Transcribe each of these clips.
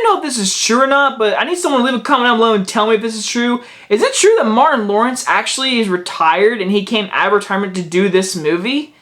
know if this is true or not, but I need someone to leave a comment down below and tell me if this is true. Is it true that Martin Lawrence actually is retired and he came out of retirement to do this movie?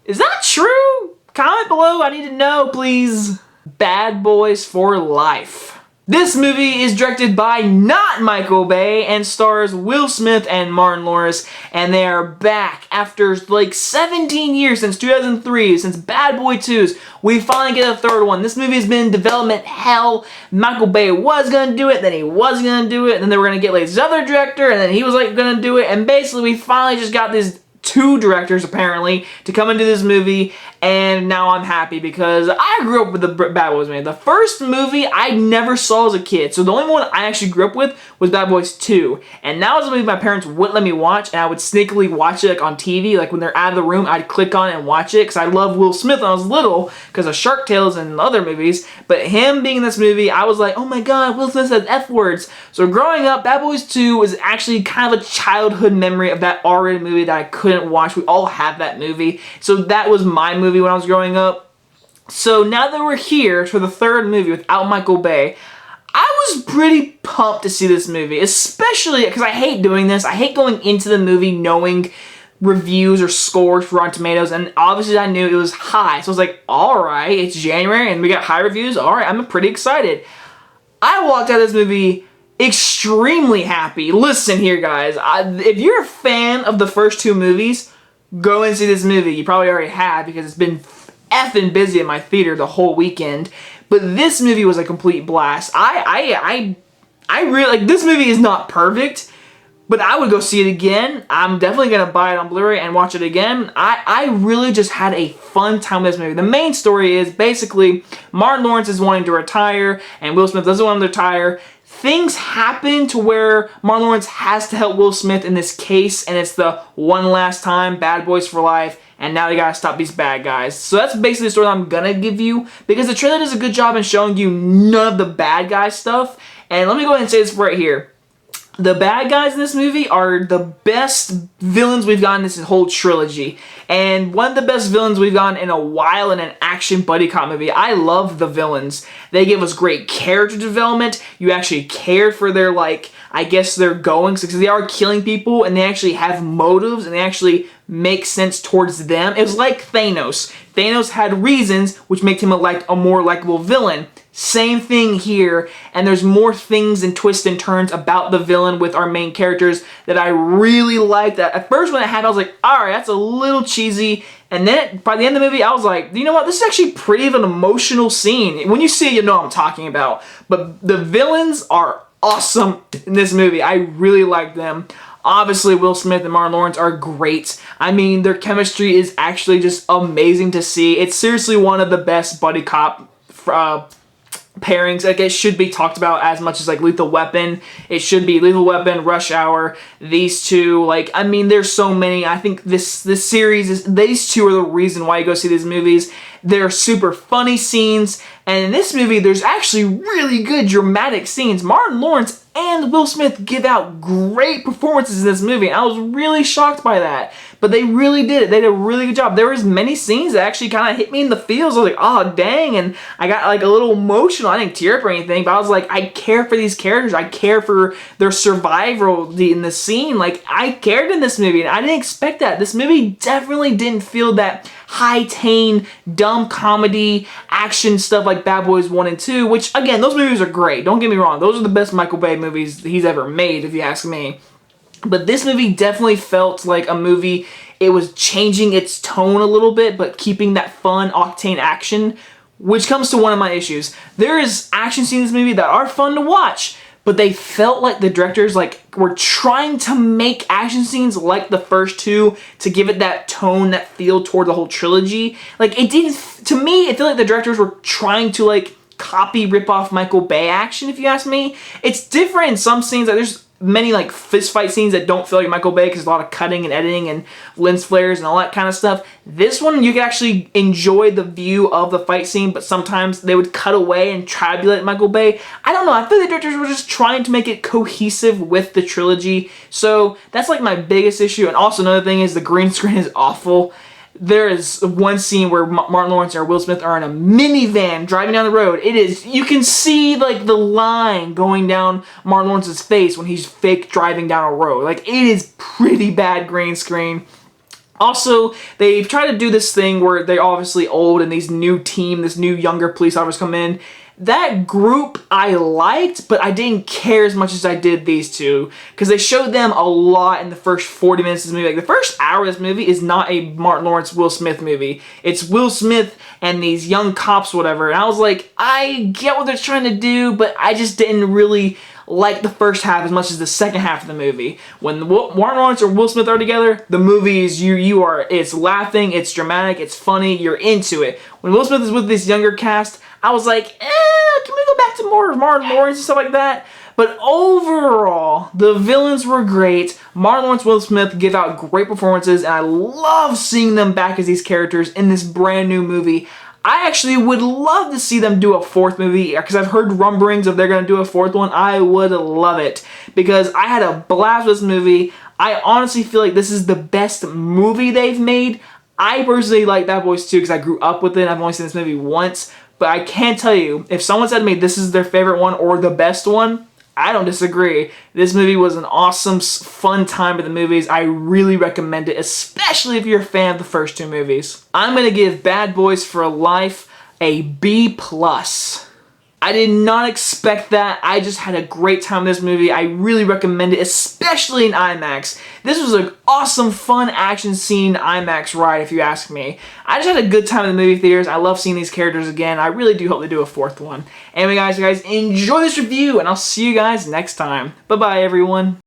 Is that true? Comment below, I need to know, please. Bad Boys for Life. This movie is directed by not Micheal Bay and stars Will Smith and Martin Lawrence, and they are back after like 17 years since 2003, since Bad Boy 2's. We finally get a third one. This movie has been in development hell. Micheal Bay was gonna do it, then he wasn't gonna do it, and then they were gonna get like this other director, and then he was like gonna do it, and basically we finally just got these two directors apparently to come into this movie, and now I'm happy because I grew up with the Bad Boys movie. The first movie I never saw as a kid, so the only one I actually grew up with was Bad Boys 2, and that was a movie my parents wouldn't let me watch, and I would sneakily watch it like on TV, like when they're out of the room, I'd click on it and watch it because I love Will Smith when I was little because of Shark Tales and other movies, but him being in this movie, I was like, oh my god, Will Smith says F words. So growing up, Bad Boys 2 was actually kind of a childhood memory of that R-rated movie that I couldn't watch. We all have that movie, so that was my movie when I was growing up. So now that we're here for the third movie without Micheal Bay, I was pretty pumped to see this movie, especially because I hate doing this. I hate going into the movie knowing reviews or scores for Rotten Tomatoes, and obviously I knew it was high, so I was like, alright, it's January and we got high reviews, alright, I'm pretty excited. I walked out of this movie extremely happy. Listen here, guys, if you're a fan of the first two movies, go and see this movie. You probably already have because it's been effing busy at my theater the whole weekend. But this movie was a complete blast. I really, like, this movie is not perfect, but I would go see it again. I'm definitely going to buy it on Blu-ray and watch it again. I really just had a fun time with this movie. The main story is basically Martin Lawrence is wanting to retire and Will Smith doesn't want him to retire. Things happen to where Martin Lawrence has to help Will Smith in this case, and it's the one last time, Bad Boys for Life, and now they gotta stop these bad guys. So that's basically the story I'm gonna give you, because the trailer does a good job in showing you none of the bad guy stuff. And let me go ahead and say this right here. The bad guys in this movie are the best villains we've gotten in this whole trilogy. And one of the best villains we've gotten in a while in an action buddy cop movie. I love the villains. They give us great character development. You actually care for their, like, I guess their goings, because they are killing people and they actually have motives and they actually make sense towards them. It was like Thanos. Thanos had reasons which make him a more likable villain. Same thing here, and there's more things and twists and turns about the villain with our main characters that I really liked. At first when it happened, I was like, alright, that's a little cheesy, and then by the end of the movie, I was like, you know what, this is actually pretty of an emotional scene. When you see it, you know what I'm talking about. But the villains are awesome in this movie. I really like them. Obviously, Will Smith and Martin Lawrence are great. I mean, their chemistry is actually just amazing to see. It's seriously one of the best buddy cop pairings. Like, it should be talked about as much as like Lethal Weapon. It should be Lethal Weapon, Rush Hour, these two. Like, I mean, there's so many. I think this series is, these two are the reason why you go see these movies. They're super funny scenes, and in this movie there's actually really good dramatic scenes. Martin Lawrence and Will Smith give out great performances in this movie. I was really shocked by that, but they really did it. They did a really good job. There was many scenes that actually kind of hit me in the feels. I was like, oh dang, and I got like a little emotional. I didn't tear up or anything, but I was like, I care for these characters. I care for their survival in the scene. Like, I cared in this movie, and I didn't expect that. This movie definitely didn't feel that high-tane, dumb comedy, action stuff like Bad Boys 1 and 2, which, again, those movies are great. Don't get me wrong. Those are the best Micheal Bay movies he's ever made, if you ask me. But this movie definitely felt like a movie. It was changing its tone a little bit, but keeping that fun, octane action, which comes to one of my issues. There is action scenes in this movie that are fun to watch, but they felt like the directors were trying to make action scenes like the first two to give it that tone, that feel toward the whole trilogy. Like, it didn't, to me, it felt like the directors were trying to like copy, rip off Micheal Bay action, if you ask me. It's different in some scenes. Like, there's many like fist fight scenes that don't feel like Micheal Bay because there's a lot of cutting and editing and lens flares and all that kind of stuff. This one, you can actually enjoy the view of the fight scene, but sometimes they would cut away and try to be like Micheal Bay. I don't know, I feel the directors were just trying to make it cohesive with the trilogy, so that's like my biggest issue. And also another thing is the green screen is awful. there is one scene where Martin Lawrence or Will Smith are in a minivan driving down the road. You can see like the line going down Martin Lawrence's face when he's fake driving down a road. Like, it is pretty bad green screen. Also, they've tried to do this thing where they're obviously old and this new younger police officers come in. That group I liked, but I didn't care as much as I did these two, because they showed them a lot in the first 40 minutes of this movie. Like, the first hour of this movie is not a Martin Lawrence, Will Smith movie. It's Will Smith and these young cops, whatever. And I was like, I get what they're trying to do, but I just didn't really like the first half as much as the second half of the movie. When Martin Lawrence or Will Smith are together, the movie is it's laughing, it's dramatic, it's funny, you're into it. When Will Smith is with this younger cast, I was like, can we go back to more of Martin Lawrence and stuff like that? But overall, the villains were great. Martin Lawrence and Will Smith give out great performances, and I love seeing them back as these characters in this brand new movie. I actually would love to see them do a fourth movie, because I've heard rumblings of they're going to do a fourth one. I would love it, because I had a blast with this movie. I honestly feel like this is the best movie they've made. I personally like Bad Boys 2 because I grew up with it. I've only seen this movie once. But I can't tell you, if someone said to me this is their favorite one or the best one, I don't disagree. This movie was an awesome, fun time with the movies. I really recommend it, especially if you're a fan of the first two movies. I'm going to give Bad Boys for Life a B+. I did not expect that. I just had a great time with this movie. I really recommend it, especially in IMAX. This was an awesome, fun action scene IMAX ride, if you ask me. I just had a good time in the movie theaters. I love seeing these characters again. I really do hope they do a fourth one. Anyway, guys, enjoy this review, and I'll see you guys next time. Bye-bye, everyone.